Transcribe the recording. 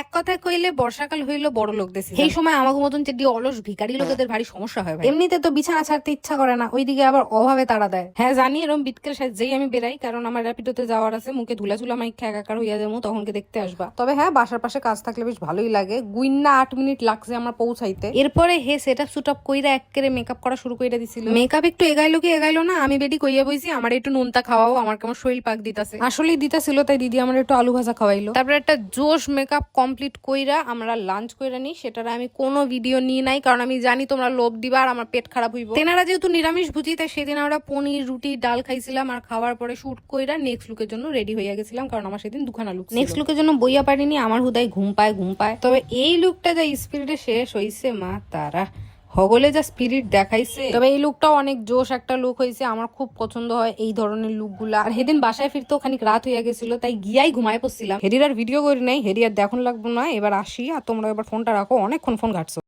এক কথায় কইলে বর্ষাকাল হইলো বড় লোক দেশে, এই সময় আমাকে মতন চেডি অলস ভিখারি লোকেদের ভারী সমস্যা হয় ভাই। এমনিতে তো বিছানা ছাড়তে ইচ্ছা করে না, ওইদিকে আবার অভাবে তাড়া দেয়। হ্যাঁ জানি এরকম বিটকের সাহায্যেই আমি বেরাই, কারণ আমার র্যাপিডোতে যাওয়ার আছে, মুখে ধুলা চুলা মাইখা একাকার হইয়া যাবো, তখনকে দেখতে আসবা। তবে হ্যাঁ বাসার পাশে কাজ থাকলে বেশ ভালোই লাগে। গুইন্না 8 মিনিট লাগছে আমার পৌঁছাইতে। এরপরে হে সেটআপ সুটআপ কইরা এক্কেরে মেকআপ করা শুরু কইরা দিছিল। মেকআপ একটু এগাইলো কি এগাইলো না, আমি বেডি কইয়া বইছি আমার একটু নুনতা খাওয়াও, আমার কেমন শরীর পাক দিতাছে। আসলেই দিতাছিল, তাই দিদি আমার একটু আলু ভাজা খাওয়াইলো। তারপরে একটা জোশ মেকআপ কমপ্লিট কইরা আমরা লাঞ্চ কইরা নি। সেটার আমি কোনো ভিডিও নিই নাই, কারণ আমি জানি তোমরা লোভ দিবা আর আমার পেট খারাপ হইব। তেনারা যেহেতু নিরামিষ ভুজি, তাই সেদিন আমরা পনির রুটি ডাল খাইছিলাম, আর খাওয়ার পরে শুট কইরা নেক্সট লুকের জন্য রেডি হইয়া গেছিলাম, কারণ আমার সেদিন দুখানা লুক। নেক্সট লুকের জন্য বইয়া পারিনি, আমার হুদায় ঘুম পায়। তবে এই লুকটা যা স্পিরিটে শেষ হইছে মা তারা, হগলে যা স্পিরিট দেখাইছে। তবে এই লুকটাও অনেক জোশ একটা লুক হয়েছে, আমার খুব পছন্দ হয় এই ধরনের লুকগুলা। আর সেদিন বাসায় ফিরতেও খানিক রাত হইয়া গেছিল, তাই গিয়াই ঘুমায় পড়ছিলাম। হেরির আর ভিডিও করি নাই, হেরি আর দেখুন লাগবো না। এবার আসি, আর তোমরা এবার ফোনটা রাখো, অনেকক্ষণ ফোন ঘাটছো।